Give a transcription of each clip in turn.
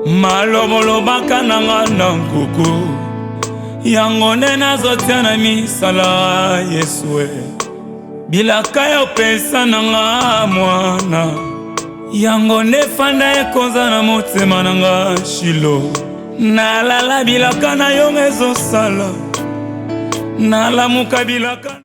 malobaka nanga na nkuku yango nde nazotia na misala Yesue bilaka ya opesa nanga mwana yango nde fanda ekonza na motema nanga Shilo nalala bilaka na yo ezosala nalamuka bilaka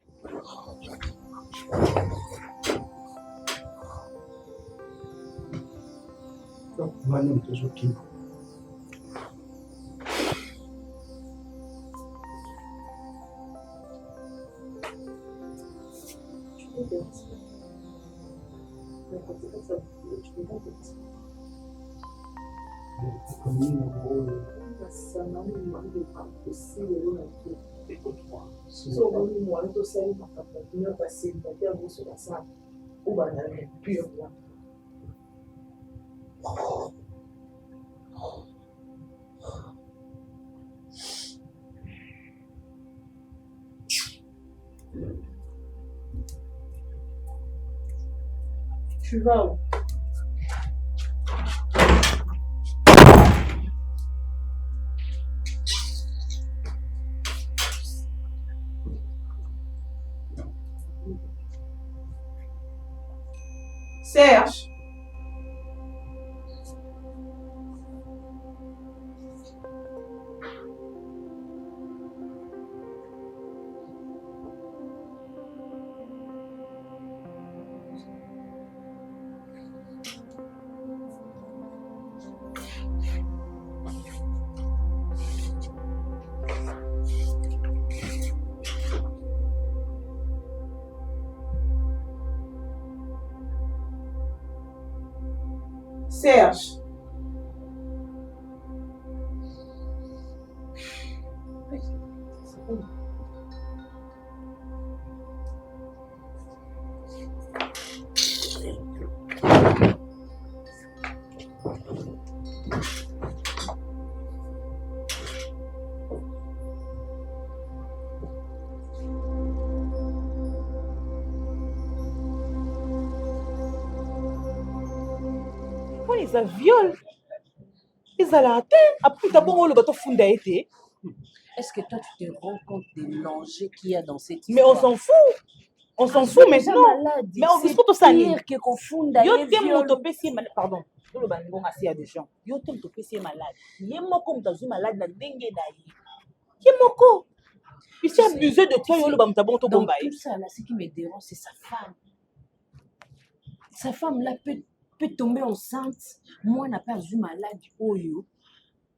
Tu vas où? Serge. Serge. Ils ont viol. Ils ont la tête. Après, d'abord, le bateau funda été. Est-ce que toi, tu te rends compte de l'enjeu qu'il y a dans cette Mais histoire? on s'en fout. On s'en fout maintenant. Mais on discute tout ça. Pire que confunda. Yo t'aimes mon topé malade. Pardon. Yo le bandon assis à des gens. Yo t'aimes ton topé malade. Yemo comme t'as vu malade na dengue d'ailleurs. Yemo il s'est abusé de toi. Yo le bandon tabon to bomba. Tout ça là, ce qui me dérange, c'est sa femme. Sa femme là peut tomber enceinte. Moi, n'a pas vu malade. Oyo.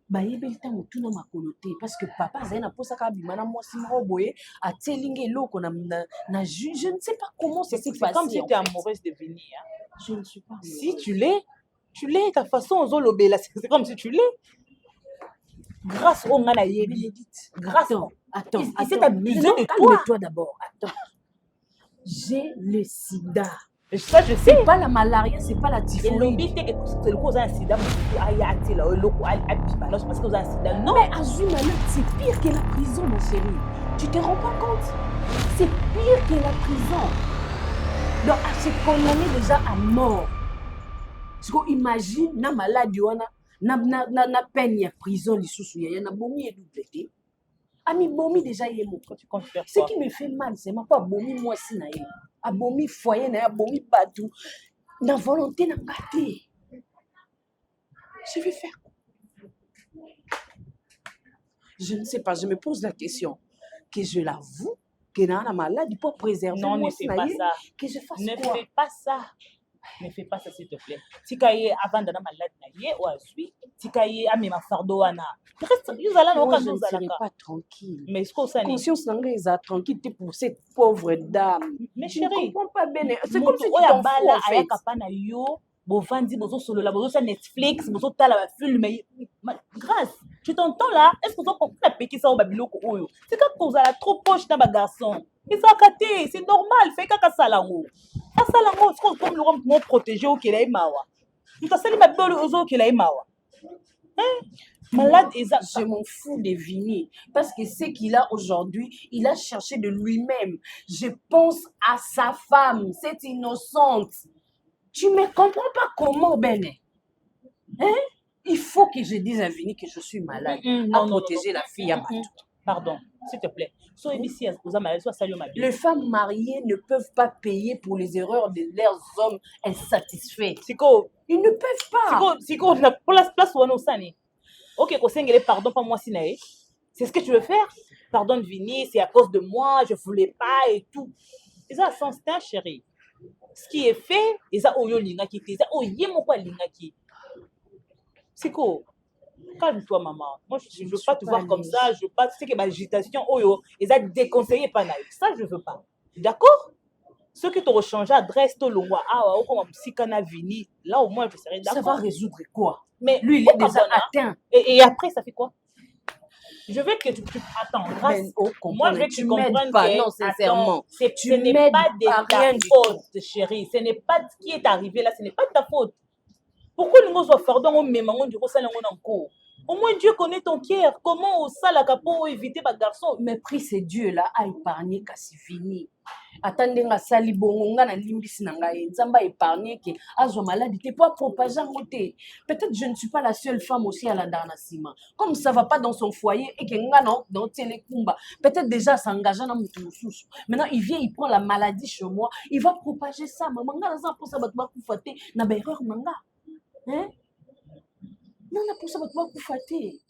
Bah, il y a le temps où tout n'a pas coloté. Parce que papa, c'est un peu ça qui a moi, si je à Télingue, je ne sais pas comment c'est passé. C'est comme si tu étais amoureuse de venir. Je ne suis pas. Si tu l'es, ta façon aux olobé là, c'est comme si tu l'es. Grâce au mana yebi. Grâce au. Attends. Il s'est abusé de toi. Calme-toi d'abord. Attends. J'ai le sida. Ça, je sais. C'est pas la malaria, c'est pas la typhoïde. C'est le cause d'un sida. Parce que un sida. Non. Mais Azuma, c'est pire que la prison, mon chéri. Tu te rends pas compte? C'est pire que la prison. Donc, à se condamner déjà à mort. Parce qu'on imagine, na maladie, na peine, il y a prison, il y a bomi et double. Ami bomi déjà il est mon. Ce qui me fait mal, c'est même pas bomi moi si na ye. A bomi foyer na bomi batou. Na volonté na gâté. Je vais faire quoi? Je ne sais pas, je me pose la question. Que je l'avoue, que dans la maladie pour préserver non, moi ne fais pas ça. Que je fasse ne quoi? fais pas ça. Ne fais pas ça, s'il te plaît. Tikaye avant de la maladie, ou à suite. Tikaye à mes fardeau ana. Moi, je ne serai pas tranquille. Mais ce qu'on s'en est. Conscience n'engage à tranquillité pour cette pauvre dame. Mais je ne chérie, comprends pas bien. C'est comme si tu t'en t'en fous, en fait. Bovandi, bozo solo la, bozo sur Netflix, bozo tala la film, mais grâce, tu t'entends là? Est-ce que vous avez la pété ça au babiloko oyo? C'est quand vous avez trop poche dans ma garçon. Et ça a c'est normal, fait qu'à salango. À salango, est-ce que vous pouvez me protéger au qu'il a mawa? Tu t'as sali ma belle aux autres qu'il a mawa. Hein? Malade, je m'en fous de Vini. Parce que ce qu'il a aujourd'hui, il a cherché de lui-même. Je pense à sa femme, cette innocente. Tu me comprends pas comment, Bene? Hein? Il faut que je dise à Vini que je suis malade. À protéger la fille à Batou. Pardon, s'il te plaît. Sois ici, sois salut ma vie. Les femmes mariées ne peuvent pas payer pour les erreurs de leurs hommes insatisfaits. Siko, Ils ne peuvent pas. Siko, la place où on est. Ok, pardon, pas moi, Sinae. C'est ce que tu veux faire? Pardonne Vini, c'est à cause de moi, je voulais pas et tout. Et ça, sans instinct, chérie. Ce qui est fait, et ça, oyo lingaki, et ça, oye moko lingaki. Siko, calme-toi, maman. Moi, je ne veux pas te voir comme ça. Je veux pas, tu sais que ma agitation, oyo, et ça, déconseillé pas naïf. Ça, je veux pas. D'accord? Ceux qui t'ont changé adresse, tout le mois, comme un Vini, là, au moins, je serais d'accord. Ça va résoudre quoi? Mais lui, il est déjà atteint. Et après, ça fait quoi? Je veux que tu attends. Moi, je veux que tu comprennes pas, que non, sincèrement. Ce n'est pas de ta faute, chérie. Ce n'est pas ce qui est arrivé là, ce n'est pas de ta faute. Pourquoi nous sommes fardons au même moment du rosal en cours? Au moins Dieu connaît ton cœur. Comment au salaca pour éviter ma garçon? Mais pris ce Dieu là a épargné Kassivini. Attendez nga sali bongonga na limbisi na ngai nzamba épargné que azo maladie pas propager ngote. Peut-être je ne suis pas la seule femme aussi à la danasima. Comme ça va pas dans son foyer et que nga non dans télécomba. Peut-être déjà s'engager dans mutu sous. Maintenant il vient il prend la maladie chez moi, il va propager ça. Maman nga za pour ça ba kufaté na ba erreur manga. Hein? Non na pour ça ba kufaté.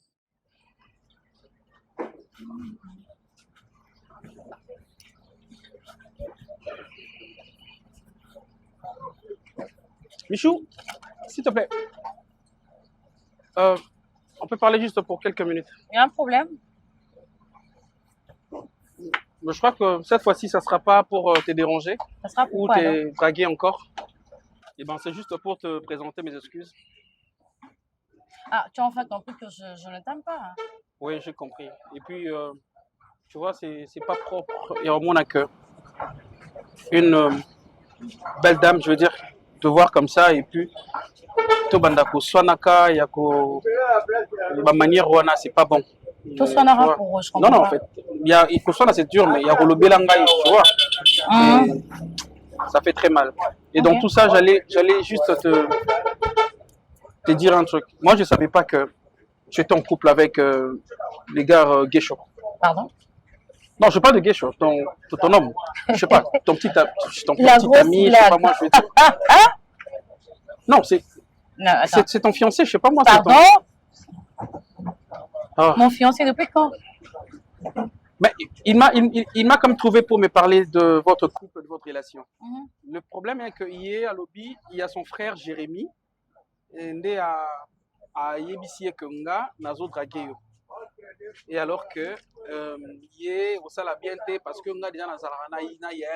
Michou, s'il te plaît. On peut parler juste pour quelques minutes. Il y a un problème? Je crois que cette fois-ci, ça ne sera pas pour te déranger. Ça sera ou pourquoi, te draguer encore. Et ben, c'est juste pour te présenter mes excuses. Ah, tu as en fait compris que je ne t'aime pas. Hein. Oui, j'ai compris. Et puis, tu vois, c'est pas propre. Il y a au moins que une belle dame, je veux dire, te voir comme ça et puis to bandako swanaka yako ma manière wana c'est pas bon. Tout swanara pour je comprends. Non non, en fait, il faut swana c'est dur mais yako lobela ngai, tu vois. Ça fait très mal. Et dans tout ça, j'allais juste te dire un truc. Moi, je savais pas que tu étais en couple avec les gars Guécho. Pardon? Non, je parle de Guécho, ton homme. Je sais pas, ton petit ami, je sais pas moi, je veux dire. Non, c'est ton fiancé, je sais pas moi. Pardon? Ah. Mon fiancé depuis quand? Mais il m'a comme trouvé pour me parler de votre couple, de votre relation. Le problème est qu'hier à lobby, il y a son frère Jérémy, et à Yebisiye Kunga, Nazo Dragueyo. Et alors que hier, ça l'a bien été parce que nga déjà Nazarana Naï.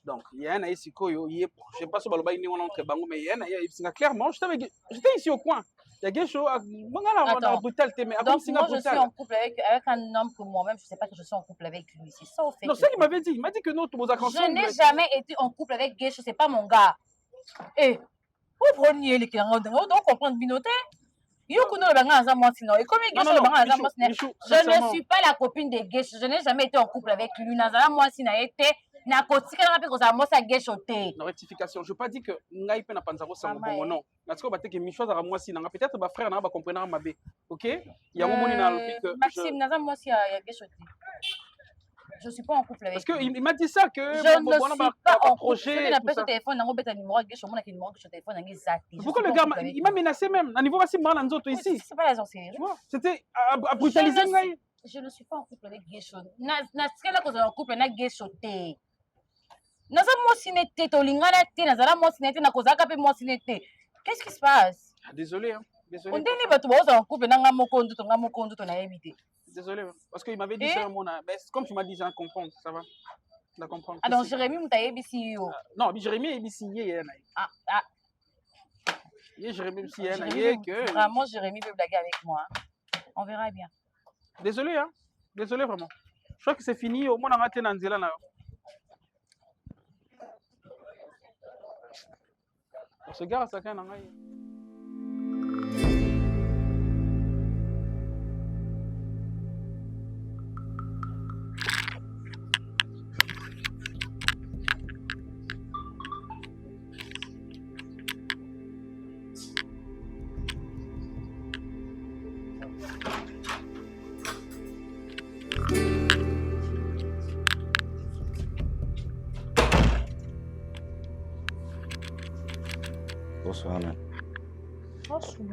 Donc, il y a un aïe sikoyo, je sais pas si on va entre bango, mais il y a un aïe clairement, j'étais ici au coin. Il y a quelque chose, la brutalité, mais donc moi je suis en couple avec un homme que moi-même, je ne sais pas que je suis en couple avec lui. C'est ça au fait. Non, c'est ça qu'il m'avait dit. Il m'a dit que nous, tous vos accords. Je n'ai jamais été en couple avec Guécho, c'est pas mon gars. Et vous prenez les clients, donc comprendre Binoté. Je ne suis pas la copine de Guécho, je n'ai jamais été en couple avec lui. Na kotika na peko za mosa Guécho te. Na rectification, je pas dit que ngai pe na panzaro sa mbongo non. Na tsiko bateke michwa za moi si na peut-être ba frère na ba comprendre mabe. OK? Il y a un moment na lopi que Maxime na za moi si ya Guécho te. Je suis pas en couple avec lui. Parce que il m'a dit ça que je ne suis pas en projet. Je n'ai pas téléphone nango beta numéro Guécho, mon numéro Guécho téléphone nangi zaki. Pourquoi le gars il m'a menacé même à niveau rasi mala nzoto ici. C'est pas la genre sérieux. C'était à brutaliser ngai. Je ne suis pas en couple avec Guécho. Na skela ko za en couple na Guécho te. Naza mosinete tolingana te nazala mosinete na kozaka pe mosinete. Qu'est-ce qui se passe? Désolé hein. Désolé. On dit bato boza en couple nanga mokondu to nga mokondu to na yebite. Désolé parce qu'il m'avait dit ça mon mais comme tu m'as dit j'en comprends, ça va. Je comprends. Ah donc Jérémy mutayebisi yo. Non, Jérémy yebisi yé na. Ah. Yé Jérémy yebisi yé na yé que vraiment Jérémy veut blaguer avec moi. On verra bien. Désolé hein. Désolé vraiment. Je crois que c'est fini au moins on a raté na nzela na. Ce gars, ça quand même. Bonsoir, Nan. Bonsoir.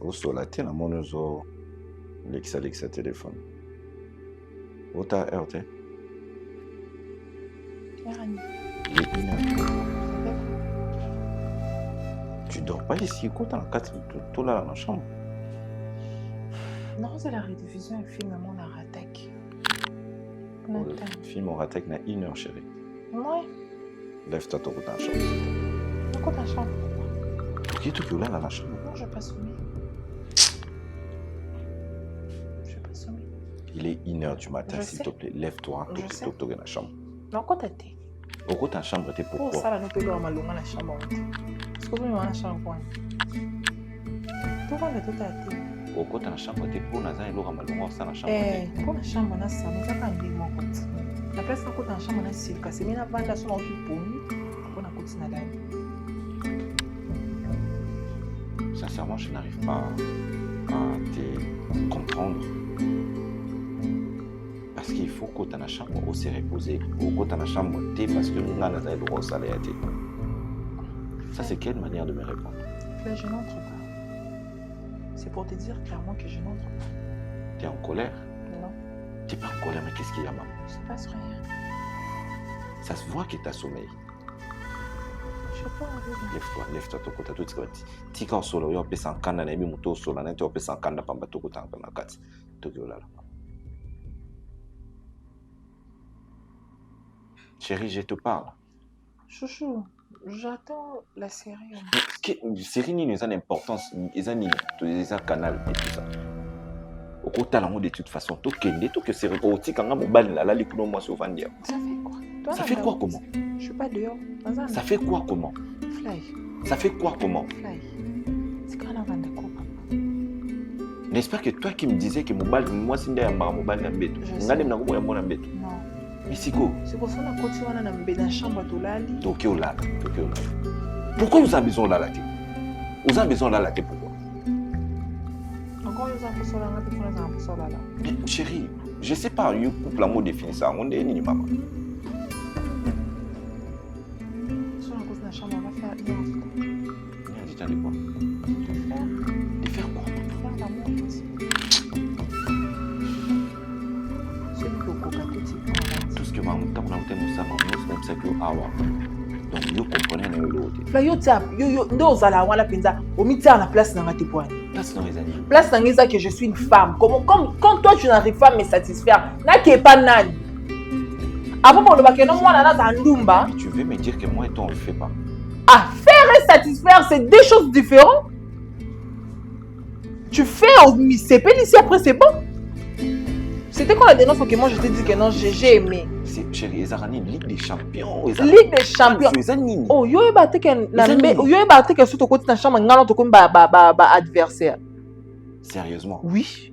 Osola, t'es na mon ozo. Lexa téléphone. Ota RT. Il est 1h. Tu dors pas ici, quoi, dans la carte, tout là dans la chambre. Non, c'est la rediffusion un film, on la rattaque. Le film on rattaque na 1h, chérie. Ouais. Lève-toi, ton coup dans la chambre. Pourquoi ta chambre? Qui est tout qui est là dans la chambre? Non, je vais pas sommer. Je vais pas sommer. Il est 1h du matin, Je s'il sais. te plaît. Lève-toi, Je sais. dans la chambre. Non, quoi t'as été? Au côté de la chambre, t'es Pour pourquoi? ça, là, nous pouvons avoir malonga la chambre. Parce que vous m'avez la chambre. Tout le monde tout a été. Au côté de la chambre, t'es pour Nazan et Laura Malonga, ça la chambre. Pour la chambre, on a ça, mais ça pas un mon compte. La place dans la chambre, on a cirque. C'est bien avant la chambre, on a pour nous. On a continué à aller. Sincèrement, je n'arrive pas à te comprendre. Parce qu'il faut que tu la chambre où se reposer. Ou que tu la chambre parce que nous avons le droit au salaire. Ça, c'est quelle manière de me répondre? Là, je n'entre pas. C'est pour te dire clairement que je n'entre pas. Tu es en colère? Non. Tu n'es pas en colère, mais qu'est-ce qu'il y a, maman? Il ne se passe rien. Ça se voit que tu as sommeil. Je n'ai pas envie. Lève-toi, ton côté. Tu es solo, tu es sans canne, tu es solo, tu es sans canne, tu es sans canne. Chérie, je te parle. Chouchou, j'attends la série. Série ni une importance, ils ont un canal et tout ça. Au côté de toute façon, tout que c'est reporté quand on a là, les coups moi souvent dire. Ça fait quoi? Toi, Ça fait quoi comment? Je suis pas dehors. Ça fait quoi comment? Fly. Ça fait quoi comment? Fly. C'est quand on a vendu quoi, papa? N'est-ce pas que toi qui me disais que moi c'est un mobile d'un bête. Je On sais. a des bête. Non. Mais c'est quoi? C'est pour ça qu'on a continué à aller dans la chambre de Lali. Tokyo là. Pourquoi vous avez besoin de la latte? Vous avez besoin de la latte pourquoi? Encore ils ont besoin de la latte, ils ont besoin de la latte. Mais chérie, je sais pas, un couple amour définit ça. On est ni maman. Si on a cause de la chambre, on va faire une offre. Viens, dis-toi de quoi? De faire quoi? Faire l'amour ici. Celui qui est au coca, tout de suite. Tout ce que maman t'a dit, ça, maman, c'est que donc, vous comprenez l'autre. Là, yo tap, yo, ndo ozala wala penza, omitia na place na ngati poine. Place dans les années. Place na ngeza que je suis une femme. Comme quand toi tu n'arrives pas à me satisfaire, na qui est pas nani. Avant pour le bakeno moi na za ndumba. Mais tu veux me dire que moi et toi on le fait pas? Ah, faire et satisfaire, c'est deux choses différentes. Tu fais au CP ici après c'est bon. C'était quoi la dernière fois que moi je t'ai dit que non, j'ai aimé. C'est chérie, ils ont une Ligue des Champions. Ligue des Champions. Oh, yo e batte que sur ton côté na chambre ngalo to comme ba adversaire. Sérieusement? Oui.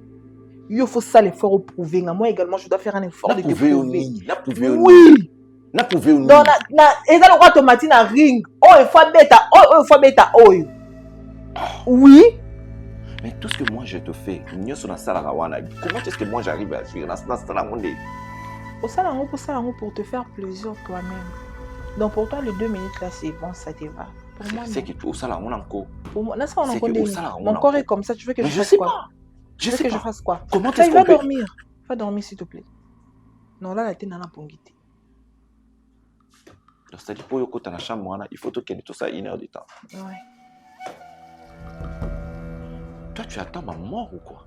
Il faut ça l'effort au prouver. Moi également, je dois faire un effort de te prouver. Oui. Na prouver au non, et ça le roi tomate na ring. Oh, il faut bêta. Oui. Mais tout ce que moi je te fais, comment est-ce que moi j'arrive à suivre dans ce monde? Pour te faire plaisir toi-même. Donc pour toi, les 2 minutes là, c'est bon, ça te va. Pour moi, c'est que tu as encore. Pour moi, mon corps est comme ça, tu veux que je fasse quoi? Je sais que je fasse quoi? Comment est-ce qu'on peut... dormir. Va dormir s'il te plaît. Non, là, la tête n'a pas pongité. C'est-à-dire pour que tu as la chambre, il faut que tout ça 1 heure de temps. Ouais. Toi, tu attends ma mort ou quoi?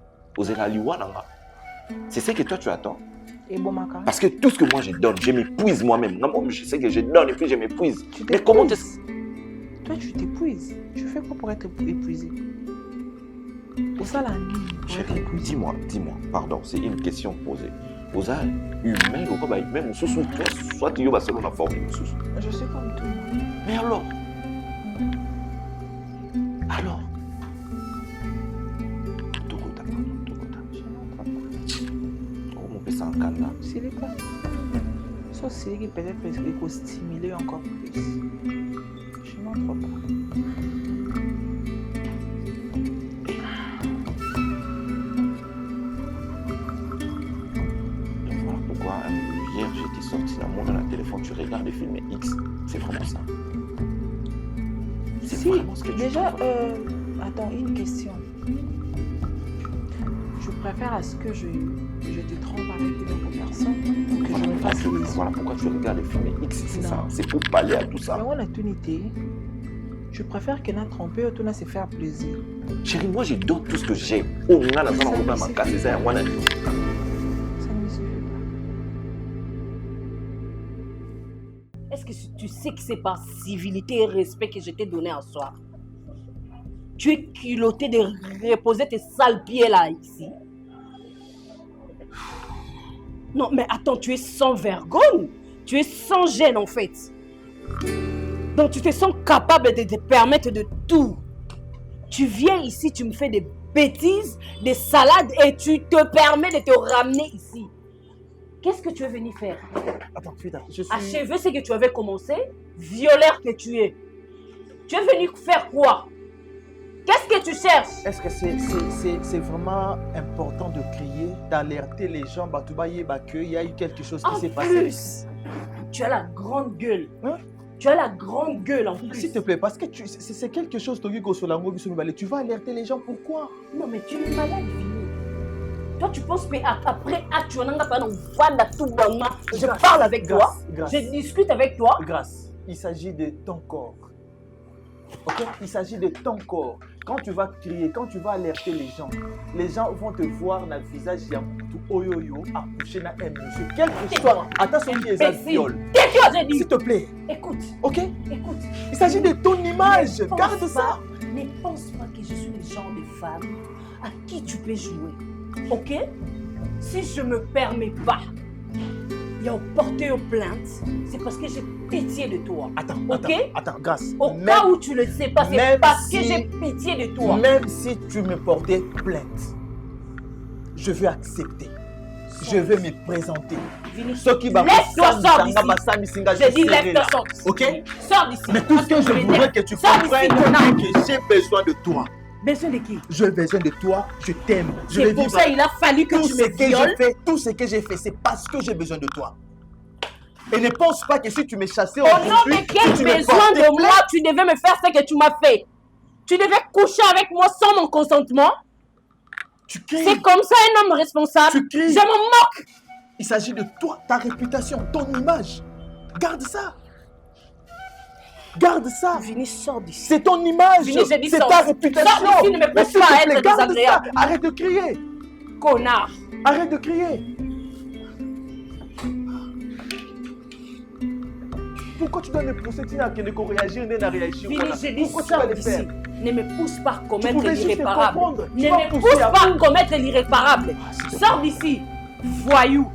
C'est ce que toi, tu attends. Et bon, ma carte. Parce que tout ce que moi je donne, je m'épuise moi-même. Je sais que je donne et puis je m'épuise. Mais comment est-ce... Toi, tu t'épuises. Tu fais quoi pour être épuisé? Pour ça, la nuit. Chérie, dis-moi, pardon, c'est une question posée. Vous êtes humain ou pas même sous toi, soit tu vas selon la forme de sous. Je suis comme tout le monde. Mais alors? Alors? C'est les quoi? Ça, c'est qui peut-être il faut stimuler encore plus. Je n'entre pas. Donc voilà pourquoi hier j'étais sorti dans mon téléphone, tu regardes des films X. C'est vraiment ça. C'est Si, vraiment ce que tu déjà, veux. attends, une question. Je préfère à ce que je te trompe avec une autre personne pour que je me fasse plaisir. Voilà pourquoi tu regardes les films X, c'est ça. Non. C'est pour parler à tout ça. Mais on a tout été. Je préfère qu'elle n'a trompé ou tout n'a se faire plaisir. Chérie, moi je donne tout ce que j'ai. Oh, on a la zone en ma casse, c'est ça, on a Ça ne me suffit pas. Est-ce que tu sais que c'est par civilité et respect que je t'ai donné en soi? Tu es culotté de reposer tes sales pieds là, ici. Non, mais attends, tu es sans vergogne. Tu es sans gêne, en fait. Donc, tu te sens capable de te permettre de tout. Tu viens ici, tu me fais des bêtises, des salades, et tu te permets de te ramener ici. Qu'est-ce que tu es venu faire? Attends, Frida, je suis... Achever ce que tu avais commencé, violeur que tu es. Tu es venu faire quoi? Qu'est-ce que tu cherches? Est-ce que c'est vraiment important de crier, d'alerter les gens, qu'il y a eu quelque chose qui s'est passé? En plus, tu as la grande gueule. Hein? Tu as la grande gueule en plus. S'il te plaît, parce que c'est quelque chose, tu vas alerter les gens, pourquoi? Non, mais tu es malade, Vini. Toi, tu penses qu'après, tu n'as pas tout bonnement. Je parle avec toi, je discute avec toi. Grâce, il s'agit de ton corps. Ok? Il s'agit de ton corps. Quand tu vas crier, quand tu vas alerter les gens vont te voir dans le visage tout oyoyo, accoucher dans un monsieur. Quel que soit, attention, il y a un viol. Tais-toi, j'ai dit. S'il te plaît. Écoute. Ok? Écoute. Il s'agit de ton image. Garde ça. Ne pense pas que je suis le genre de femme à qui tu peux jouer. Ok? Si je me permets pas, il y a porté aux plaintes, c'est parce que j'ai pitié de toi. Attends, Grâce. Au cas où tu le sais pas, c'est parce que j'ai pitié de toi. Même si tu me portais plainte, je vais accepter. Je vais me présenter. Laisse-toi sortir d'ici. J'ai dit laisse-toi sortir. Ok? Sors d'ici. Mais tout ce que je voudrais que tu comprennes, c'est que j'ai besoin de toi. Besoin de qui? J'ai besoin de toi, je t'aime. C'est pour ça qu'il a fallu que tu me violes. Tout ce que j'ai fait, c'est parce que j'ai besoin de toi. Et ne pense pas que si tu me chassais au nom de quel besoin de moi tu devais me faire ce que tu m'as fait? Tu devais coucher avec moi sans mon consentement? C'est comme ça un homme responsable. Tu cries. Je m'en moque. Il s'agit de toi, ta réputation, ton image. Garde ça. Garde ça. Vini, sors d'ici. C'est ton image. C'est ta réputation. Sors d'ici, ne me pousse pas à être désagréable. Arrête de crier. Connard. Arrête de crier. Pourquoi tu dois me pousser? Tu n'as qu'à réagir, tu n'as réagi. Vini, j'ai dit sors d'ici. Ne me pousse pas à commettre l'irréparable. Ne me pousse pas à commettre l'irréparable. Sors d'ici. Voyou.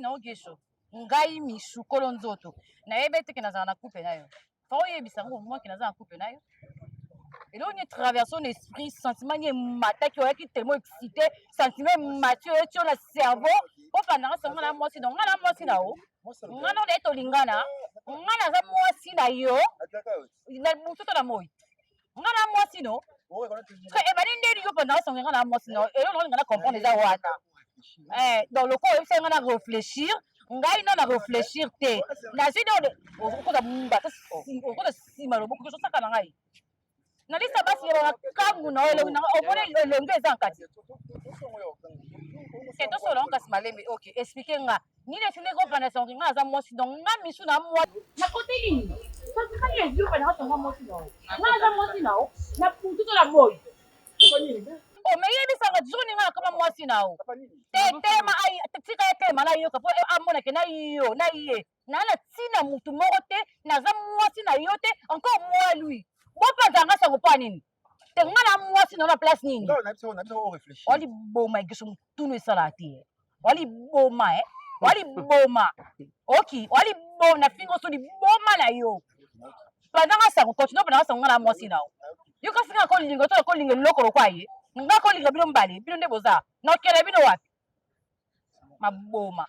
na ogesho ngai mishu kolo nzoto nayebi ete ke nazala na coupe na yo fa oyebisa ngo moi ke nazala na coupe na yo elo ni traverse son esprit sentiment ni mataki oyaki tellement excité sentiment mathieu etio na cerveau po pendant ce moment na mwasi donc ngana mwasi na o ngana de to lingana ngana za mwasi na yo na mutoto na moi ngana mwasi no que e bani ndeli yo pendant ce moment ngana mwasi no elo no ngana comprendre za wana dans le corps il ngana réfléchir ngai non na réfléchir te na zino ko da mba ko da sima lo beaucoup chose saka na ngai na lisa basi ya kangu na ole na omone longe za nkati et to solo nkas malembe OK expliquer nga ni le tine ko pana songi nga za mosi donc nga misu na moi na côté lini ça se fait les yeux pana songa mosi na nga za mosi na na puto la boy o me yebi sanga zoni nga kama mosi na tema ai tika tema na yo kapo amona ke na yo na ye na tina mutu moko te na za mosi na yo te encore moi lui bopazanga sango pa nini te nga na mwasi na place nini wali boma igiso mutunu esala te wali boma wali boma ok wali bona fingo so di boma na yo pendant ça continue pendant ça ngana mwasi na yo ka fika ko lingo to ko lingo lokolo kwa ye nga ko lingo bino mbali bino nde boza na kele bino wapi maboma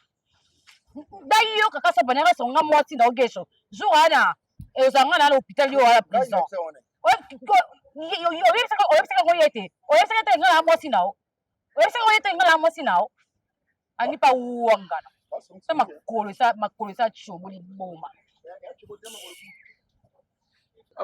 dai yo ka so pendant ça ngana mwasi na ogesho jour ana ezanga na l'hôpital yo à prison yo yebisaka ngo yete oyebisaka te ngana mwasi na oyebisaka ngo yete ngana mwasi na ani pa uangana ça makolo sa choboli boma.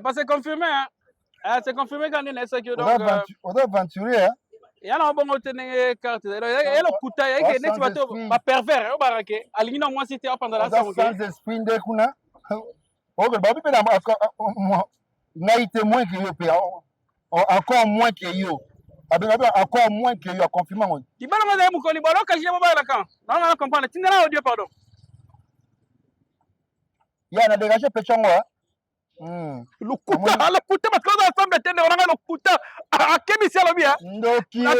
Parce que c'est confirmé, hein. C'est confirmé quand on est sûr. Donc, on doit aventurer, hein. Il y a un bon côté de carte. Il y a le couteau, il y a des bateaux, pas pervers, hein, baraké. Aligné moi c'était pendant la saison. Sans esprit de kuna. Oh, le babi peut encore n'a témoin que yo peut encore moins que yo. Encore moins que yo confirmé. Tu vas me dire mon collègue, alors que j'ai pas la can. Non, non, comprendre. Tu n'as audio pardon. Il y a un dégagé péchongo. Le couteau parce que dans ensemble était on a le couteau à Kébisi à l'obia. Ndoki. Non,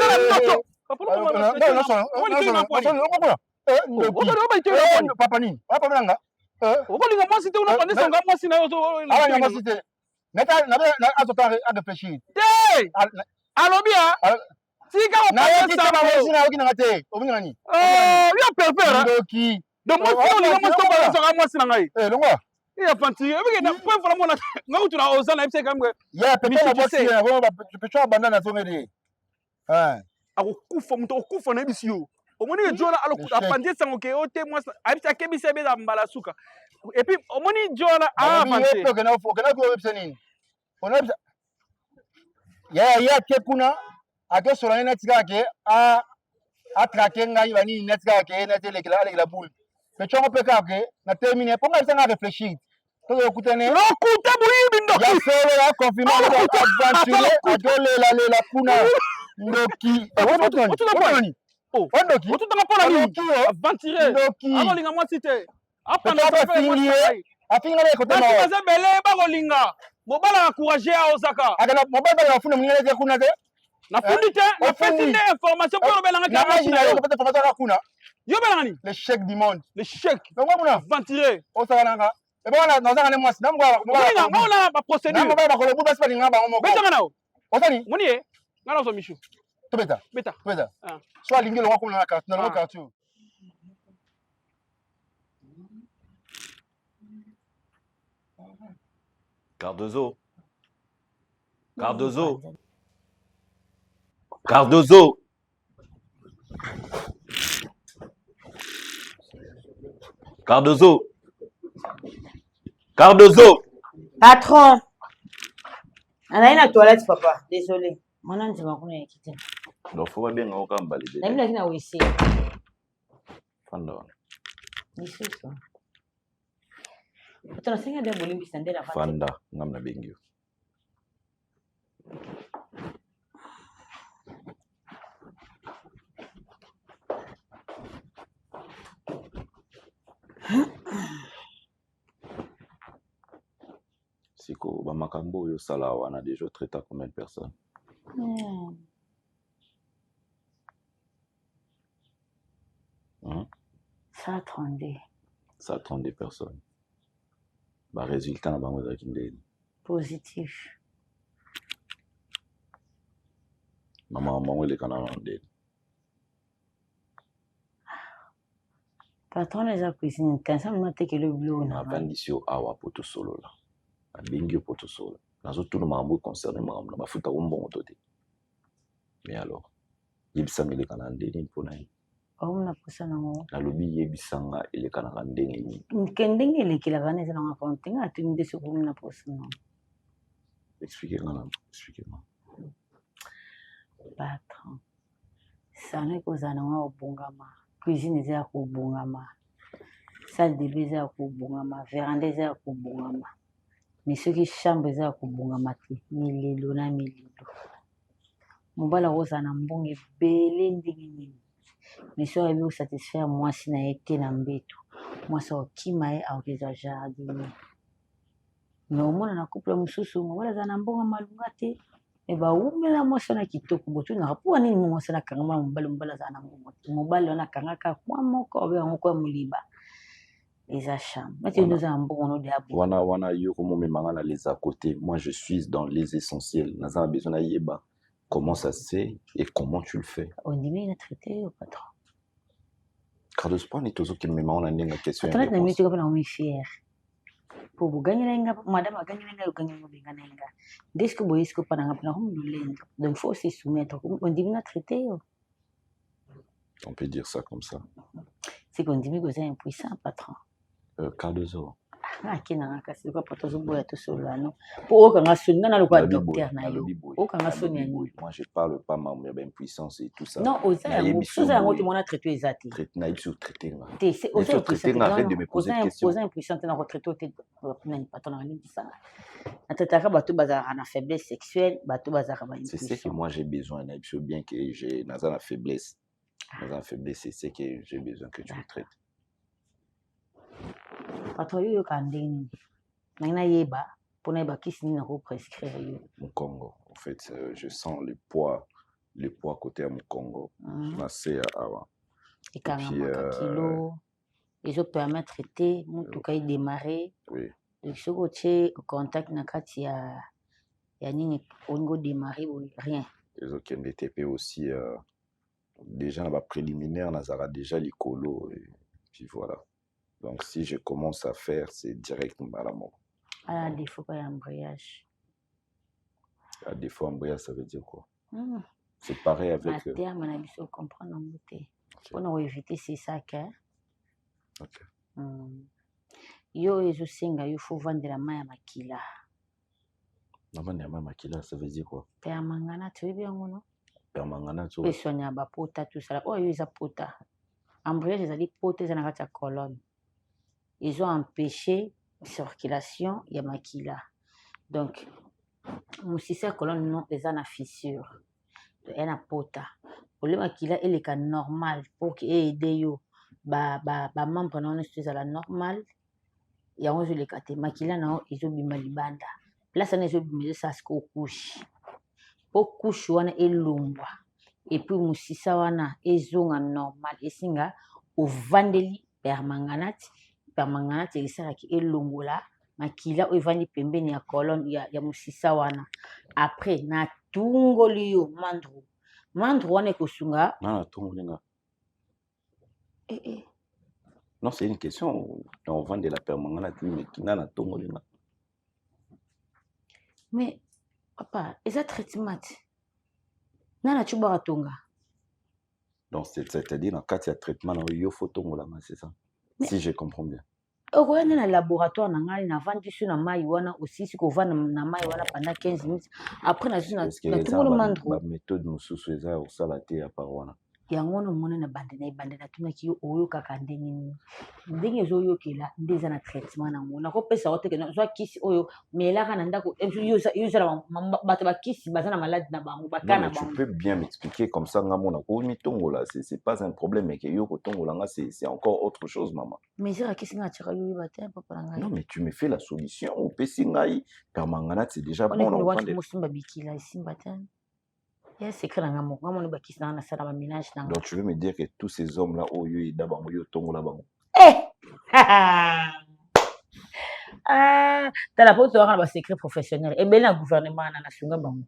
papa ni. Papa nanga. Okolinga mwasi te una pandesa nga mwasi na yo so. Ala mwasi te. Neta na atota a réfléchir. Te. Alobia. Tika o pandesa na mwasi na oki nanga te. Obi nani? Yo pervers. Ndoki. Donc moi olinga mwasi to pandesa nga mwasi na ngai. Longwa. Il a fanti. Ebe na point for mona. Nga tu na ozana epse kamwe. Ya pepe na bosi na bo pecho abandana zongedi. Akukufa mtu okufa na ebisi yo. Omoni Jola alokuta pandesa ngoke ote mwasi. Abisa kebisa beza mbala suka. Et puis, au moins, il y a un afinga le kote ma baza bele ba kolinga mobala encourager a Osaka akana mobala ba funa mwingine te kuna te na fundi te na pesi te information pour bela ngaka na maji na yo peut information kuna yo bela ngani le chèque du monde le chèque donc kuna ventiler Osaka nanga e ba na nozanga ne mwasi na mobala ngona ba procédure na mobala ba kolobu basi ba linga ba mo beta ngana osani moni e ngana so michu to beta beta soit lingelo ngako na carte na carte Cardozo. Cardozo. Cardozo. Cardozo. Cardozo. Patron. Anaenda à la toilette, papa. Désolé. Mon âne, c'est ma première quitté. Donc, faut bien qu'on campe valider. La ville a aussi. Fanda. Ici, ça. Putain, c'est bien bolé qui s'endait la Fanda, ngamna bengio. Siko, ba makambo yo sala wana déjà traité combien de personnes? Ça 32. Ça 32 personnes. Bah, résultat na bango ezalaki ndeni positif. mama bango elekana na ndeni patron eza cuisine kanisa mama tekele bilo na avandisi yo awa po tosolola abengi yo po tosolola nazotuna makambo concerne makambo na bafuta kombongo to te mais alors yebisanga elekana na ndeni mpona ye na posa nango nalobi yebisanga elekanaka ndenge nini kendenge elekelaka na eza nanga konte nga atuni nde sokomi na posa nango explique nga patron sana ekozala nango kobongama cuisine eza ya kobongama salle de bain eza ya kobongama veranda eza ya kobongama mais soki chambre eza ya kobongama te milelo na milelo mobala kozala na mbongo ebele ndenge nini mais soki ayebi kosatisfaire mwasi na ye te na mbeto mwasi akokima ye akozwa jardinier mais omona na couple mosusu mobala aza na mbongo malunga te me bawumela mwasi wana kitoko botunaka mpo wanini mwasi wana akangama mobali aza na mbongo te mobali wana akangaka kwa moko obe yango kwa moliba eza chambre mati nous en bon on de abo wana yo comme mes mangana les à côté. Moi je suis dans les essentiels. Naza besoin na yeba comment ça se fait et comment tu le fais. on dit mais il a traité au patron. Carlos point est toujours qui me mangana nenga question. Patron na miti ko na mi fier. Pour vous gagner l'inga madame a gagné l'inga gagner mo benga l'inga. Dès que boyis ko pa na ngapna hum lenga. Donc faut se soumettre on dit mais traité. On peut dire ça comme ça. C'est qu'on dit que vous êtes impuissant patron. Cardozo. Ah, qui n'a pas cassé quoi patron zo boya to solo ano. Pour aucun sonne na le quoi docteur na yo. Aucun sonne ni. Moi je parle pas ma impuissance et tout ça. Non, osa ngo mon a traité ezati. Traité na sur traité nga. C'est osa traité arrête de me poser des questions. Osa impuissant na retraité na patron na ni ça. Atataka bato bazara na faiblesse sexuelle, bato bazara ba impuissant. C'est ce que moi j'ai besoin na bien que j'ai naza la faiblesse. Naza la faiblesse c'est ce que j'ai besoin que tu me traites. Patron yo kandeni. Na yeba pour na ba kisi na ko prescrire yo. Mon Congo. En fait, je sens le poids côté à mon Congo. Ma c'est avant. Et quand kilo ils ont permis de traiter mutu kai démarrer. Oui. Donc ce côté contact na kati ya nini ongo démarrer rien. Les autres qui NDTP aussi déjà dans la préliminaire nazara déjà l'écolo et puis voilà. Donc si je commence à faire c'est direct à la mort. Ah défaut pas embrayage. À défaut embrayage ça veut dire quoi? C'est pareil avec à terme on a besoin de comprendre en beauté. Pour éviter ces sacs hein. OK. Yo ezosenga yo faut vendre la main à makila. La main à makila ça veut dire quoi? Permangana tu bien non? Permangana tu. Besonya ba pota tout ça. Oh yo za pota. Embrayage ezali pota za na kati ya colonne. Ils ont empêché la circulation ya makila. Donc musisa colonne non eza na fissure. Et na pota. Pour le makila elle est normal pour que aider yo ba membre non est la normale. Ya on les kate makila na izo bima libanda place na izo bima ça ce ko couche po couche wana elongwa et puis musisa wana ezonga normal esinga o vandeli permanganate esala ki elongola makila o vandi pembeni ya colonne ya musisa wana après na tungoli yo mandro wana ekosunga na tungolinga Non, c'est une question. On vend de la permanente, mais qui n'a pas de Mais, papa, est-ce que traitement? Nana tu bois tonga. Donc, c'est-à-dire, dans le cas de traitement, il faut tonga, c'est ça? Si je comprends bien. Au laboratoire, on a vendu sur la maille aussi, si on vend la maille pendant 15 minutes. Après, on a tout le monde. La méthode nous sous-faisait au salaté à Parwana. Yango no mona na bande na tuna ki oyo kaka ndenge ndenge zo yo kela ndeza na traitement na ngona ko pesa wote ke zo kisi oyo melaka na ndako yo za bato ba kisi baza na malade na bango bakana bango. Tu peux bien m'expliquer comme ça ngamona ko mi tongo là c'est pas un problème mais que yo ko tongo là c'est encore autre chose maman. Mais c'est kisi nga tshaka yo batin papa nga. Non mais tu me fais la solution au pesi ngai permanganate c'est déjà bon on va musumba bikila ici batin. Donc tu veux me dire que tous ces hommes là oh yo dabango yo tongo la bango. Ah, t'as la porte d'avoir un secret professionnel et bien le gouvernement na sunga bango.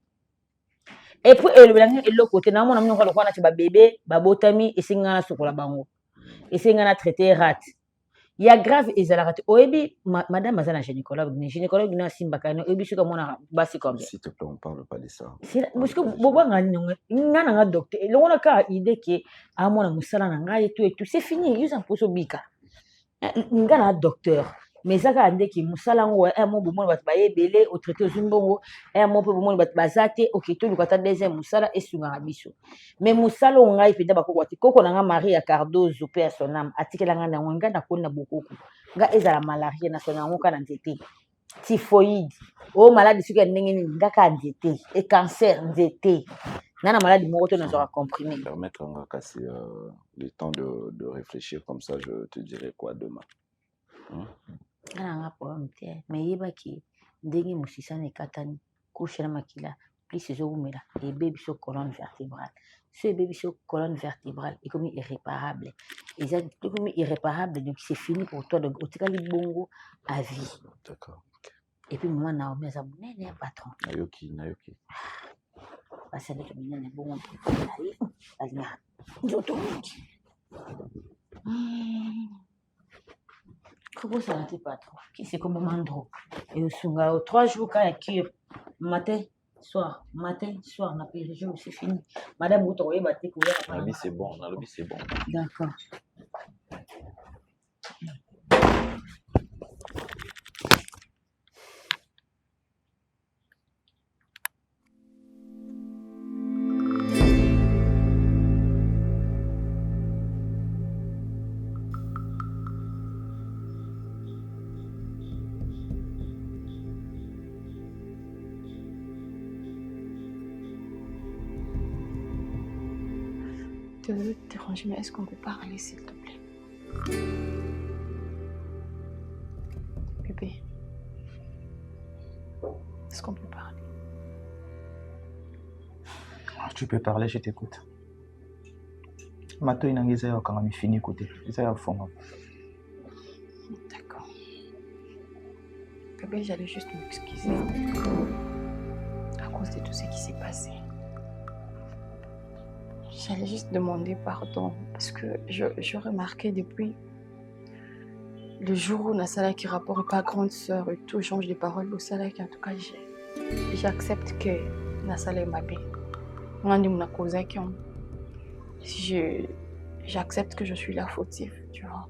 Et puis le belangi et l'autre côté na mona mnoko lokwa na ba bébé ba botami et singa na sokola bango. Et singa na traité rat. Il y a grave ezalaka oyebi madame azana gynécologue na simba kana oyebi suka mona basi comme s'il te plaît on parle pas de ça parce que bobo ngana nga docteur le wana ka idée que a mona musala na ngai et tout c'est fini yusa poso bika ngana docteur mais ça ka ande ki musala ngo mo bomo bat baye belé au traité zumbongo mo pe bomo bat bazate OK to lukata deuxième musala esunga biso mais musala ngai peda bakoko ati koko na nga Maria Cardozo pe son âme atikela nga na nga na kona bokoko nga ezala malaria na sona ngo kana nzete typhoïde o maladie suka ndenge ni ngaka nzete et cancer nzete nana maladie moko to na zo comprimé permettre nga kasi le temps de réfléchir comme ça je te dirai quoi demain. Nga problème te mais yeba ki ndenge musisa ne katani couche na makila plus ezowumela ebe biso colonne vertébrale. Ce ebe biso colonne vertébrale ekomi irréparable. Eza ekomi irréparable, donc c'est fini pour toi. Donc otikali bongo à vie. D'accord. Et puis maman Naomi aza monene patron. Nayoki. Basali minene bongo alinga nzoto mingi. Comment ça n'était pas trop? Qui c'est comme mandro? Et au sunga, 3 jours quand il cure, matin, soir, n'a pas jour, c'est fini. Madame, vous trouvez, bah, t'es couvert. Nalobi, c'est bon. D'accord. Désolée de te déranger, mais est-ce qu'on peut parler, s'il te plaît? Bébé, est-ce qu'on peut parler? Tu peux parler, je t'écoute. Mato inangeza quand on fini côté. Ça y a fond. D'accord. Bébé, j'allais juste m'excuser à cause de tout ce qui s'est passé. J'allais juste demander pardon parce que je remarquais depuis le jour où Nasala qui rapporte pas grande sœur et tout change de parole au salaire en tout cas j'accepte que Nasala est ma belle. J'accepte que je suis la fautive, tu vois.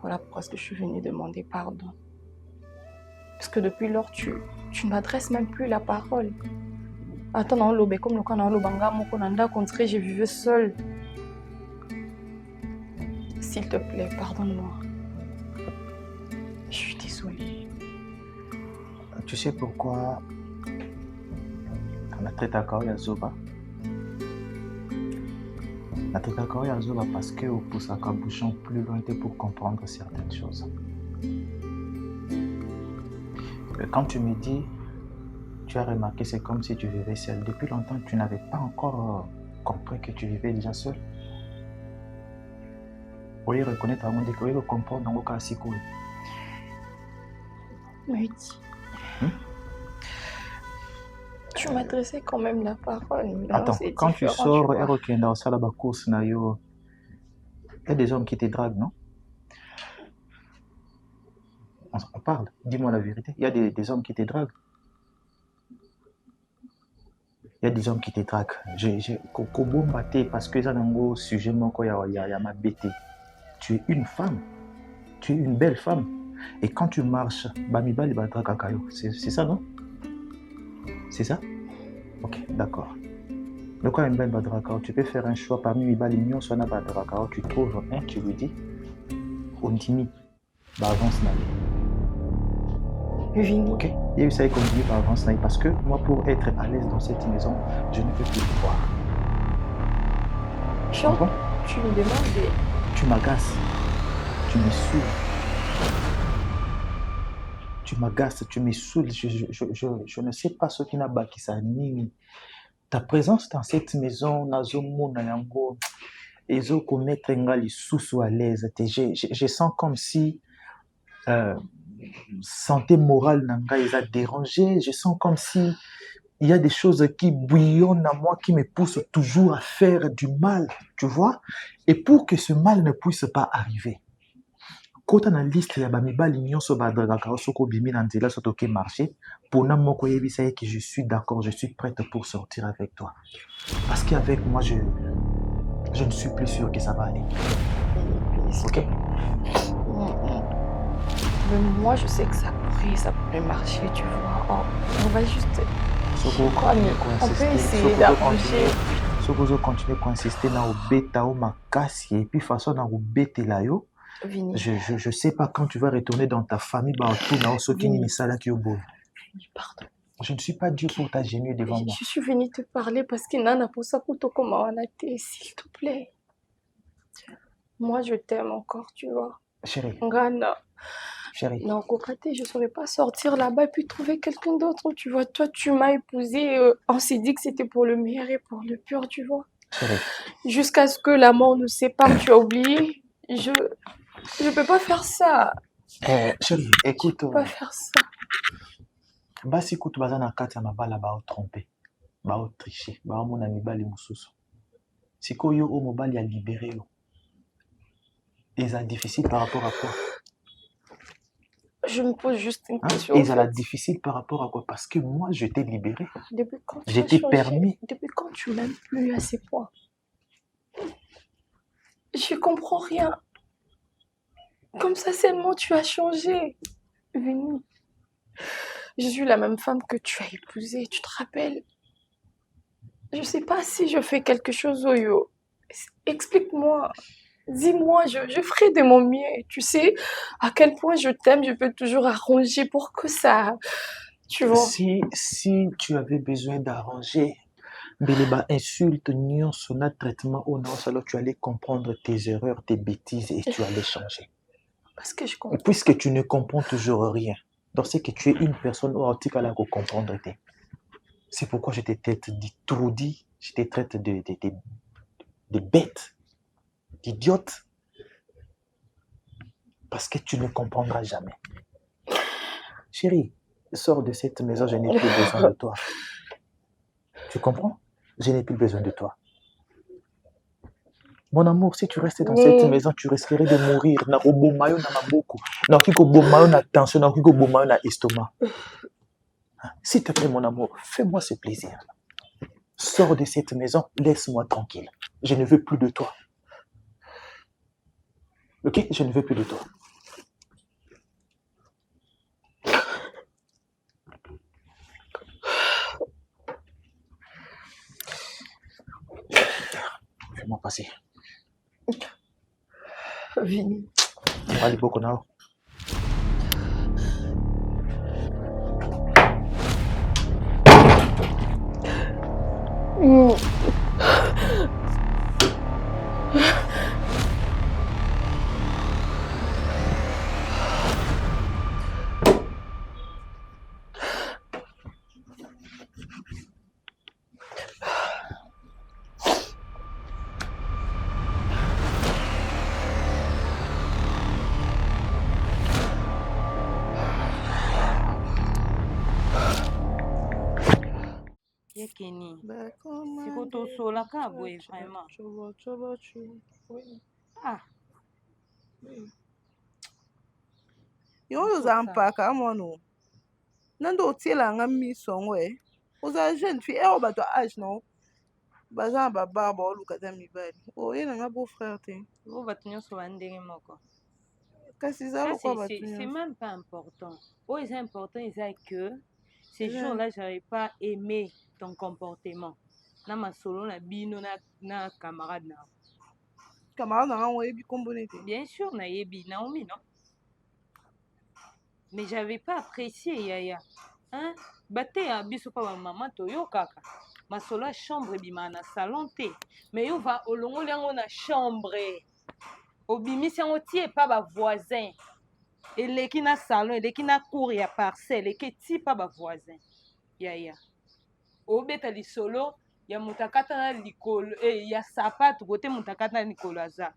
Voilà pourquoi je suis venue demander pardon. Parce que depuis lors, tu ne m'adresses même plus la parole. Attends, dans l'obé, comme le canal Lobanga, mon conanda contre, je vivais seule. S'il te plaît, pardonne-moi. Je suis désolée. Tu sais pourquoi on a traité à Kao Yazoba? On a traité à Kao Yazoba parce qu'on pousse à bouchon plus loin pour comprendre certaines choses. Quand tu me dis, tu as remarqué, c'est comme si tu vivais seule. Depuis longtemps, tu n'avais pas encore compris que tu vivais déjà seule. Pour y reconnaître avant de comprendre dans le cas si cool. Mais tu m'adressais quand même la parole. Attends, quand tu sors et reviens dans la salle de course, il y a des hommes qui te draguent, non? On parle, dis-moi la vérité. Il y a des hommes qui te draguent. Il y a des hommes qui te draguent. Parce que c'est un sujet il y a ma bêtise. Tu es une femme. Tu es une belle femme. Et quand tu marches, c'est ça, non? C'est ça? Ok, d'accord. Donc, quand tu peux faire un choix parmi les balles, tu trouves un, tu lui dis, on timide, avance. Ok, il y a eu ça et continue par avance parce que moi, pour être à l'aise dans cette maison, je ne peux plus le voir. Bon? Tu lui demandes. Tu m'agaces, tu me saoules. Tu m'agaces, tu me saoules. Je ne sais pas ce qui n'a pas qui s'anime. Ta présence dans cette maison, à l'aise. Je sens comme si santé morale n'a dérangé. Je sens comme si il y a des choses qui bouillonnent à moi, qui me poussent toujours à faire du mal, tu vois. Et pour que ce mal ne puisse pas arriver, quand on a liste ya bamibali nyonso badragaka soko bimi na nzela soto ke marché pour na moko yebisa que je suis d'accord, je suis prête pour sortir avec toi. Parce qu'avec moi je ne suis plus sûr que ça va aller. OK? Mais moi je sais que ça pourrait marcher, tu vois. Oh, on va juste on peut essayer d'arranger. Si vous continuez à insister dans le bêta ou ma casse et puis façon dans le bêta là yo. Je sais pas quand tu vas retourner dans ta famille, pardon. Je ne suis pas Dieu pour t'agenouiller devant moi. Je suis venue te parler parce que Nana pour ça pour te commander, s'il te plaît. Moi je t'aime encore, tu vois. Chérie. Ngana. Chérie. Non, Kokate, je ne saurais pas sortir là-bas et puis trouver quelqu'un d'autre, tu vois. Toi, tu m'as épousée, on s'est dit que c'était pour le meilleur et pour le pur, tu vois. Chérie. Jusqu'à ce que la mort nous sépare, tu as oublié. Je peux pas faire ça. Chérie, écoute. Je peux pas faire ça. Basi écoute, bazana kati ya mabala bao tromper, bao tricher, bao mona mibali mususu. Sikoyo o mobali a libéré yo. Et ça difficile par rapport à quoi? Je me pose juste une question. Et ça la difficile par rapport à quoi? Parce que moi, je t'ai libéré. Depuis quand tu Je as t'ai changé? permis. Depuis quand tu m'aimes plus à ces points? Je comprends rien. Comme ça seulement tu as changé. Vini. Je suis la même femme que tu as épousée, tu te rappelles? Je sais pas si je fais quelque chose, Oyo. Explique-moi. Dis-moi, je ferai de mon mieux. Tu sais à quel point je t'aime, je peux toujours arranger pour que ça... Tu vois? Si tu avais besoin d'arranger, Beleba insulte, nyonso na traitement au non, alors tu allais comprendre tes erreurs, tes bêtises et tu allais changer. Parce que je comprends. Puisque tu ne comprends toujours rien, donc c'est que tu es une personne authentique à la comprendre. C'est pourquoi je te traite d'étourdi, je te traite de bête, d'idiote, parce que tu ne comprendras jamais. Chérie, sors de cette maison, je n'ai plus besoin de toi. Tu comprends? Je n'ai plus besoin de toi. Mon amour, si tu restais dans cette maison, tu risquerais de mourir. Na obomayo na maboko, na kiko bomayo na tension, na kiko bomayo na estomac. S'il te plaît, mon amour, fais-moi ce plaisir. Sors de cette maison, laisse-moi tranquille. Je ne veux plus de toi. Ok? Je ne veux plus de toi. Fais-moi passer. Vini. Allez, beaucoup now. Yekeni. Siko tosola ka boye vraiment. Ah. Yo ozala mpaka mwana nando otielanga miso ngwe oza jeune fille oyo bato age no baza na babarbe oluka ta mibali oye nanga beau frère te Bo bato nyonso bandenge moko. kasi eza lokwa bato C'est nyonso même pas important. Oh, c'est important, c'est que ces jours-là, j'avais pas aimé ton comportement. Na masolo na bino na camarade na. camarade nanga oyebi kombo nete? Bien sûr, na yebi Naomi, non? Mais j'avais pas apprécié Yaya. Hein? Bate ya biso pa ba maman to yo kaka. Masolo ya chambre bima na salon te. Mais yo va olongo yango na chambre. Obimisi yango tie pa ba voisin. Eleki na salon, eleki na cour ya parcelle, eleki ti pa ba voisin. Yaya. Obeta lisolo ya mutakata na likolo ya sapato kote mutakata na likolo aza.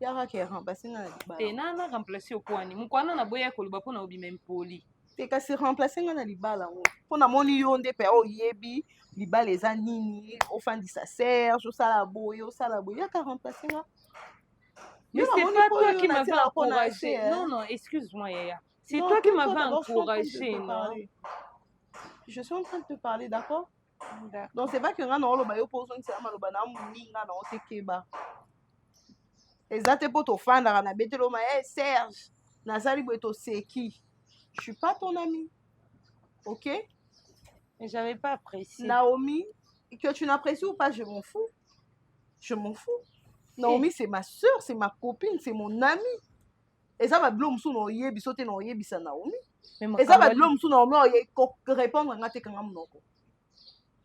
Yaka ke remplacer na libala. Te na remplacer okwani. Mukwana na boya koloba pona obima mpoli. Te kasi remplacer nga na libala ngo. Pona moni yo nde pe oyebi libala eza nini, ofandisa Serge, osala boye, yaka remplacer nga. Mais c'est pas toi qui m'avais encouragé. Non, non, excuse-moi, Yaya. C'est toi qui m'avais encouragé, non? Je suis en train de te parler, d'accord? Donc c'est pas que nga no loba yo pozo ntsela maloba na muninga na otekeba. Ezate po to fanda na betelo ma Serge. Nazali boeto seki. Je suis pas ton ami. OK? Mais j'avais pas apprécié. Naomi, que tu n'apprécies ou pas, je m'en fous. Je m'en fous. Naomi, c'est ma soeur, c'est ma copine, c'est mon amie. Et ça va blom sous nos yeux, bisoté nos yeux, bisa Naomi. Et ça va blom sous nos yeux, répondre à ngate kanga mnoko.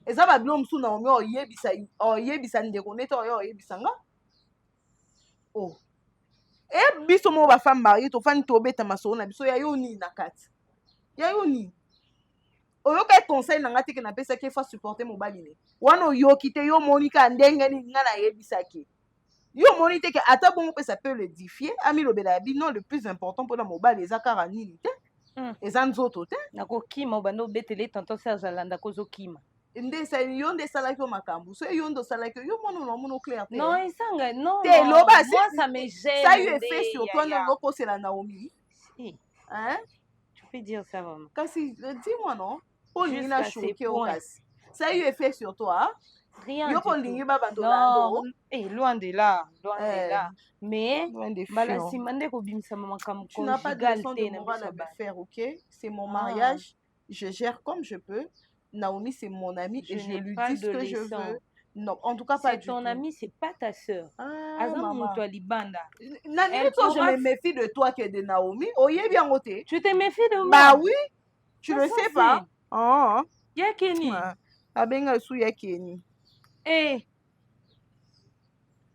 Et ça va blom sous nos yeux, bisa ndeko neto yeux, bisa nga. Oh. Et biso mo ba femme mariée to fani to beta masolo na biso ya yo ni na kati. Ya yo ni. Oyo ka conseil na ngati ke na pesa ke fa supporter mobali ne. Wana yo kite yo Monica ndenge ni nga na yebisaki. Yo moni te ke ata bon pesa peut le défier, ami lo bela bi non le plus important pour la mobali ezakara nini te. Eza nzoto te. Nako kima bando betele tonton Serge Alanda kozo kima. Nde sa yo nde sala ko makambu. So yo ndo sala ko yo mono clair te. Non, isanga non. Te loba moi ça me gêne. Ça eu effet sur toi non loko c'est la Naomi. Si. Hein? Tu peux dire ça maman. Kasi dis-moi non. Pour Jusqu'à na ces choqué au points. kasi. Ça a eu effet sur toi. Rien. Yo du tout. lingi ba bandolando. Loin de là, loin de là. Mais loin des malasi mande ko bimisa mama kam tu n'as pas de leçon de morale à me faire, ok? C'est mon mariage, je gère comme je peux. Naomi, c'est mon amie et je lui dis ce que je veux. Non, en tout cas pas du tout. C'est ton amie, c'est pas ta sœur. Maman. Elle toi, je me méfie de toi que de Naomi. Oye bien ôté. Tu te méfies de moi? Bah oui, tu le sais pas. Oh. Yakeni. Abenga sou yakeni. Eh.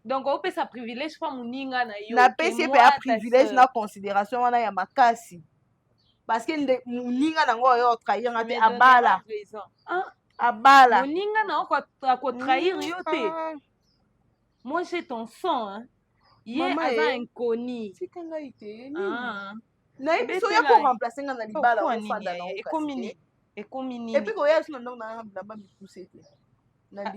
Donc on peut sa privilège pas muninga na yo. Na pesi pe a privilège na considération wana ya makasi. Parce que muninga nango yo trahir ngati abala. Abala. Muninga na ko trahir yo te. Moi j'ai ton sang hein. Hier avant inconnu. C'est quand là été. Na biso ya ko remplacer nga na libala ko fanda na ko. Et puis ko ya suna ndongo na bilamba mikuse te.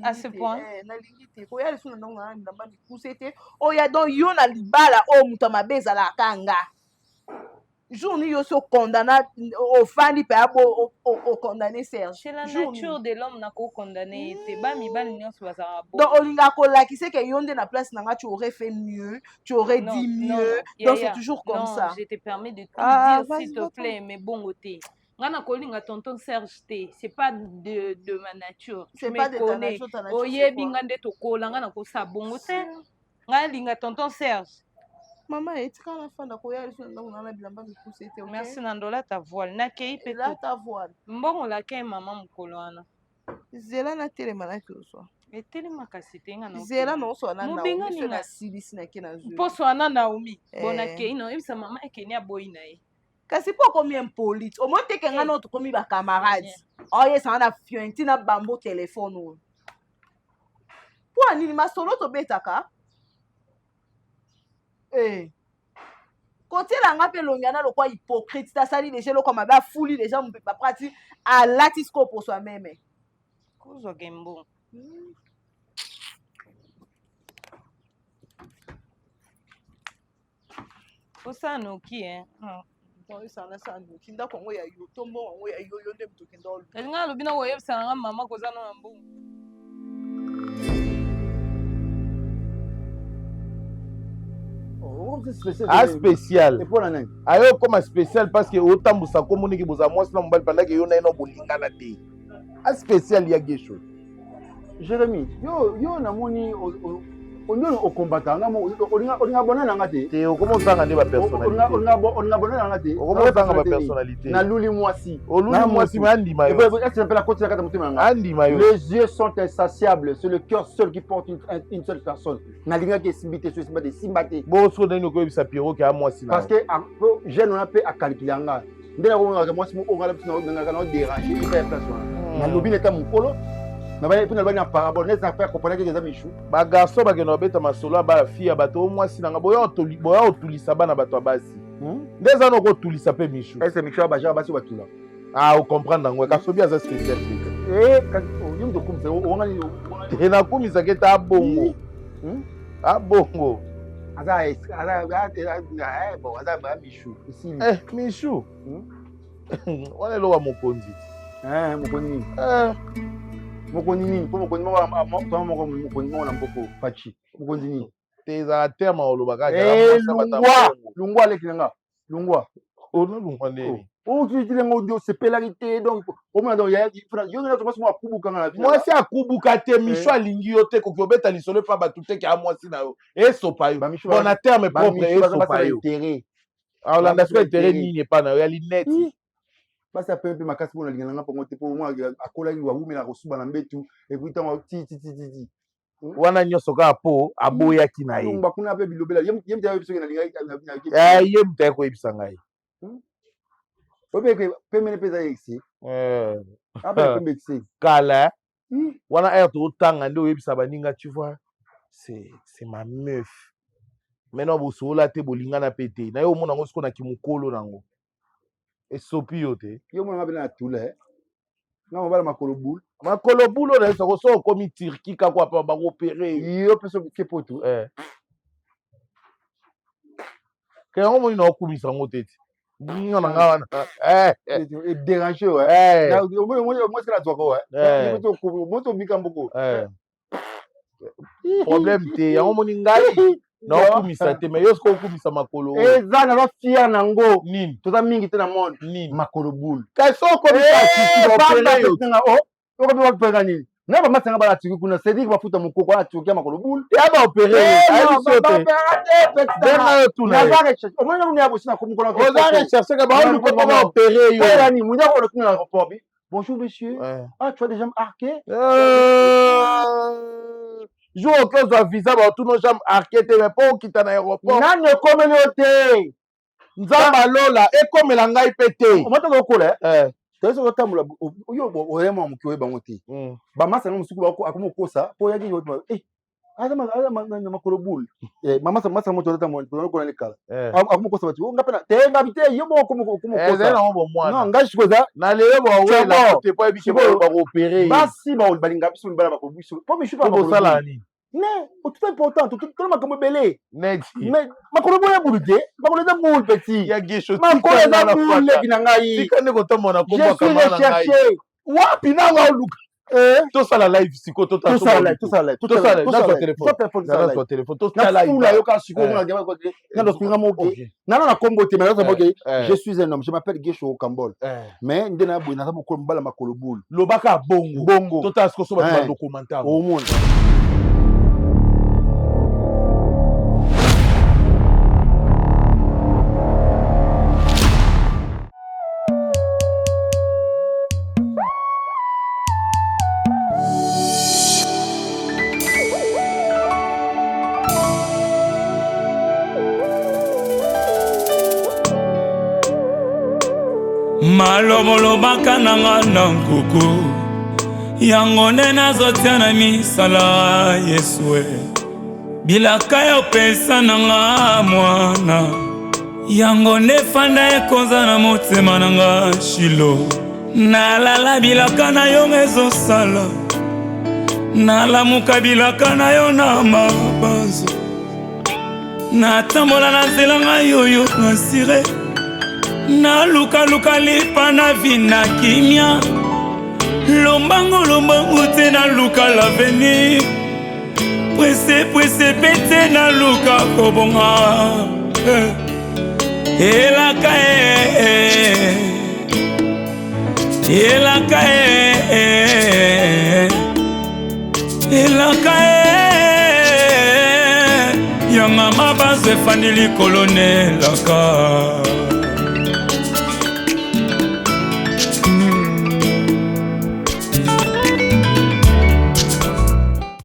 À ce point na lingite ko ya suna ndongo na bilamba mikuse te. Oya donc yo na libala o muta mabeza la kanga. Journée yo so condamné au fandi pe abo au condamné Serge. C'est la nature de l'homme na ko condamné te ba mi bal nyonso bazara bo. Donc olinga ko la qui sait que yonde na place nanga tu aurais fait mieux, tu aurais dit mieux. Donc c'est toujours comme ça. Je te permets de tout dire s'il te plaît mais bon côté. Ngana kolinga tonton Serge te, c'est pas de ma nature. C'est pas de ta nature, ta nature. Oye bingande to kola ngana ko sa bongo te. Ngana linga tonton Serge. Maman, etika na fanda ko ya liso ndongo na bilamba mikuse te, OK? Merci nandola ta voile. Na kei pe là ta voile. Mbongo la kei maman mukolo wana. Zela na telema na kioswa. Etelema kasi te nga na. Zela no so na na. So na silisi na ke na zu. Poso ana Naomi. Bona kei no ebisa mama ekeni aboyi na ye. Kasi po komi impolite. Au moins te ke nga no to komi ba camarades. Oye sa na fienti na bambo téléphone o. Po anini masolo to betaka. Eh. Quand il a un peu l'ongana le quoi hypocrite, ça sali déjà le comme a fouli déjà on peut pas pratiquer à l'atisco pour soi-même. Kuzo gembo. Osa no ki hein. Bon ça na ça no kinda kongo ya yo tombo kongo ya yo ndem to kinda olu. Elinga lobina wo yebisa nga mama koza no mbo. spécial ayo comme spécial parce que otambusa komoni ki boza mwasi na mobali pendant que yo na eno bolingana te spécial ya gesho Jérémy yo namoni onyono okombata nga olinga bonana nga te okomosanga nde bapersonnalité olinga bonana nga te okomosanga bapersonnalité na luli mwasi mais andima yo andima yo les yeux sont insatiables c'est le cœur seul qui porte une seule personne nalingaki esimbi te so esimba te esimba te boso nani okoyebisa Pierrot ke amwasi na parce que jeune ona mpe akalkile yanga nde nakomongaka mwasi mo ongala biso nangaka na odérange ipa ya place wana nalobi neta mokolo na bana parabole neza faire comprendre que les amis chou ba garçon ba keno beta masolo ba fille bato mwasi nanga boya otulisa bana bato basi ndeza no ko tulisa pe michu est michu ba ja basi batula o comprendre ngwe ka sobi aza spécial ka yum to kumse o ngani na kumisa ke ta bongo bongo bon aza ba michu ici michu wala lo wa mokonzi mokonzi mokonzi nini po mokonzi moko na mboko pachi mokonzi nini teza terme olobaka lungwa lekinanga lungwa ono lungwa nini utile ngo sepelarité donc omona donc ya yo na tomaso mo akubuka na mwasi akubuka te micho alingi yo te koki obeta lisolo pa batu te ke mwasi na yo esopa yo bona terme propre esopa yo olanda siko intérêt nini epa na yo ya lineti basi ape mpe makasi mpona lingana nga mpongo te mpo mwa akolaki wawumela kosuba na mbetu epui ntango titititi wana nyonso kaka po aboyaki na ye bakuna pe bilobela ye mta biso na linga ye mta koyebisa ngai obe pemene peza ici après pembe ici kala wana air totanga nde oyebisa baninga tu vois c'est ma meuf maintenant bosola te bolingana pe te na ye omona ngo siko na kimokolo nango esopi yo te yo mona bena na tule na mobala makolo boule oyo na soko so okomi Turquie kako apa bakopere yo peso ke poto ke yango moni na okumisa ngo te ninga na nga wana déranger moi c'est la toi moto mika mboko problème te yango moni ngai na okumisa te mais yo siko okumisa makolo eza na ba fier nango nini toza mingi te na monde nini makolo boule kasi okomisa okomi wakupeka nini na bamasanga bala tiki kuna cédric bafuta mokoko wana tukia makolo boule ya baopere omoni ya bosi na komi kuna oza recherche ka baoluka baopere yo elani munya ko lokuna na rapport bi bonjour monsieur ah tu as déjà marqué jour auquel ozwa visa baotuna jambe arke te mais mpo okita na aéroport nani ekomeli yo te nzambe alola ekomela ngai mpe te omotaka okola toyesi otambola oyo oyema moki oyebango te bamasa na mosuku akomi okosa mpo oyaki aza makolo boule mamasa moto ozatambola lekala akomi okosa bati nga pena te ngabi te yo moko okomokosa ngai sikoza naleye bawela te mpo yebiki baopere basi balinga biso mibala makolo biso mpo mishu bosala nini mais tout important totala makambo ebele neti makolo boya bulu te makolo eza bulu petit ya gesho makolo eza bulu leki na ngai tika nde kotambola je suis recherché wapi nanga oluka tosala live siko tosala yoka siko naspinga moke nana na kombo te mais je suis un homme je m'appelle Gesho Kambol mais nde na boye naza mokolo mobala makolo bulu lobaka bongo totala siko so bato badocumentar omona malobaka nanga na nkuku yango nde nazotia na misala Yesue bilaka ya opesa nanga mwana yango nde fanda ekonza na motema nanga Shilo nalala bilaka na yo ezosala nalamuka bilaka na yo na mabanzo natambola na nzela ngai oyo nasire nalukaluka lipa na vina kimia lombango te naluka l'avenir pwese pete naluka kobonga elaka ya mama bazo efandi likolo nelaka